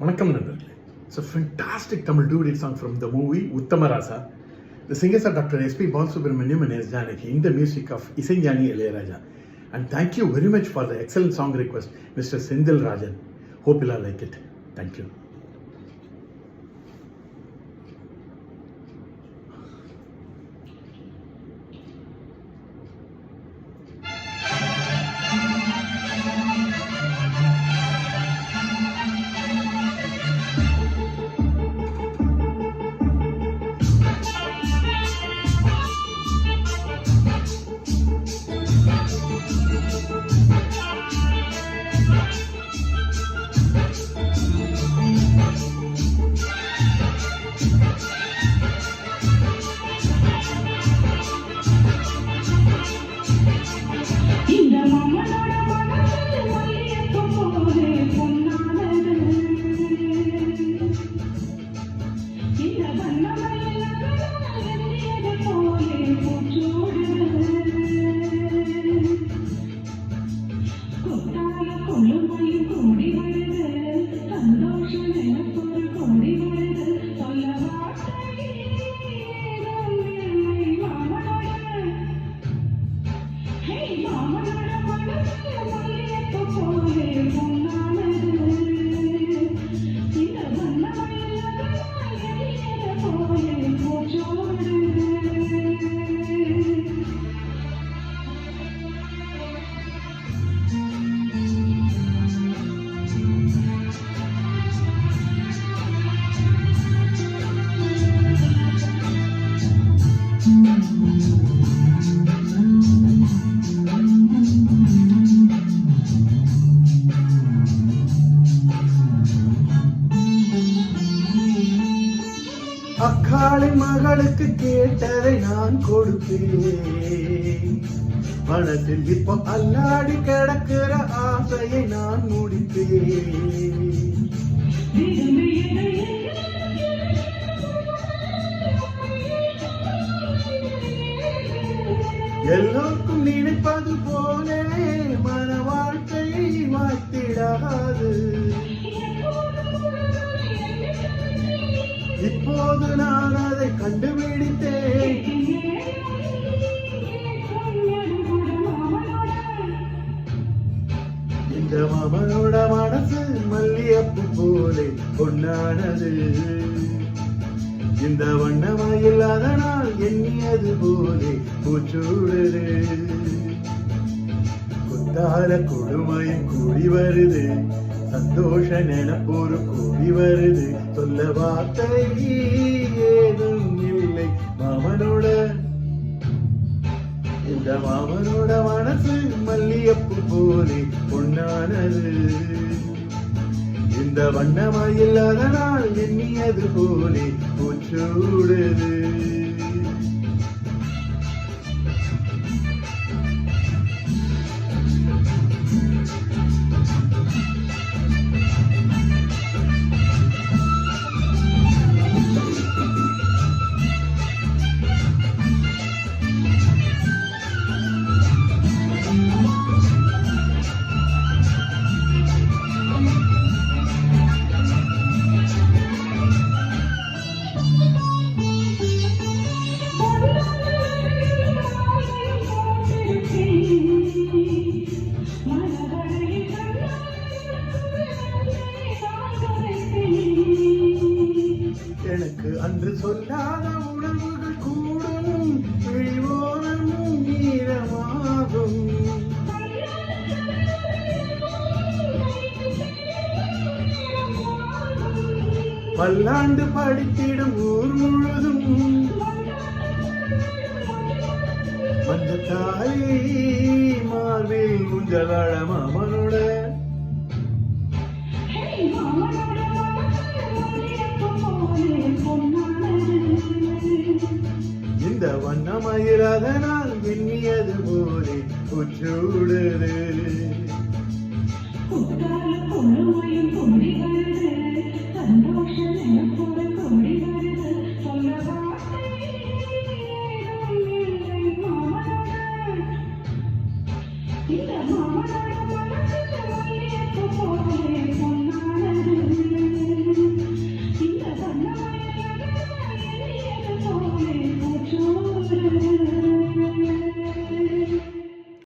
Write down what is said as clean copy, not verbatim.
வணக்கம் நண்பர்களே. It's a fantastic Tamil duet song from the movie Uttamarasa. The singers are Dr. S.P. Balasubramaniam and S. Janaki in the music of Isanjani Ilayaraja. And thank you very much for the excellent song request, Mr. Sendil Rajan. Hope you'll like it. Thank you. அக்காளின் மகளுக்கு கேட்டதை நான் கொடுப்பேன். மனதில் இப்போ அல்லாடி கிடக்கிற ஆசையை நான் முடிப்பேன். எல்லோருக்கும் நினைப்பது போல மன வாழ்க்கையை மாற்றிடாது. இப்போது நான் அதை கண்டுபிடித்தேன். இந்த மாமனோட மனசு மல்லியப்பு போலே பொன்னானது. இந்த வண்ணமயில் அதனால் எண்ணியது போலே பூச்சூடுது. குத்தால கொடுமையும் கூடி வருது, சந்தோஷ நினைப்போரு கூடி வருது. சொல்ல வார்த்தை ஏதும் இல்லை மாமனோட. இந்த மாமனோட மனசு மல்லியப்பு போலே பொன்னானது. இந்த வண்ணமயில் அதனால் எண்ணியது போலே பூச்சூடுது. எனக்கு அன்று சொல்லாத உணவுகள் கூடும், விழிவோரமும் ஈரமாகும். பல்லாண்டு படித்திடும் ஊர் முழுதும் அந்த தாய் மார்பில் ஊஞ்சலாட மாமனோட. இந்த வண்ணமயில் அதனால் எண்ணியது போலே பூச்சூடுது.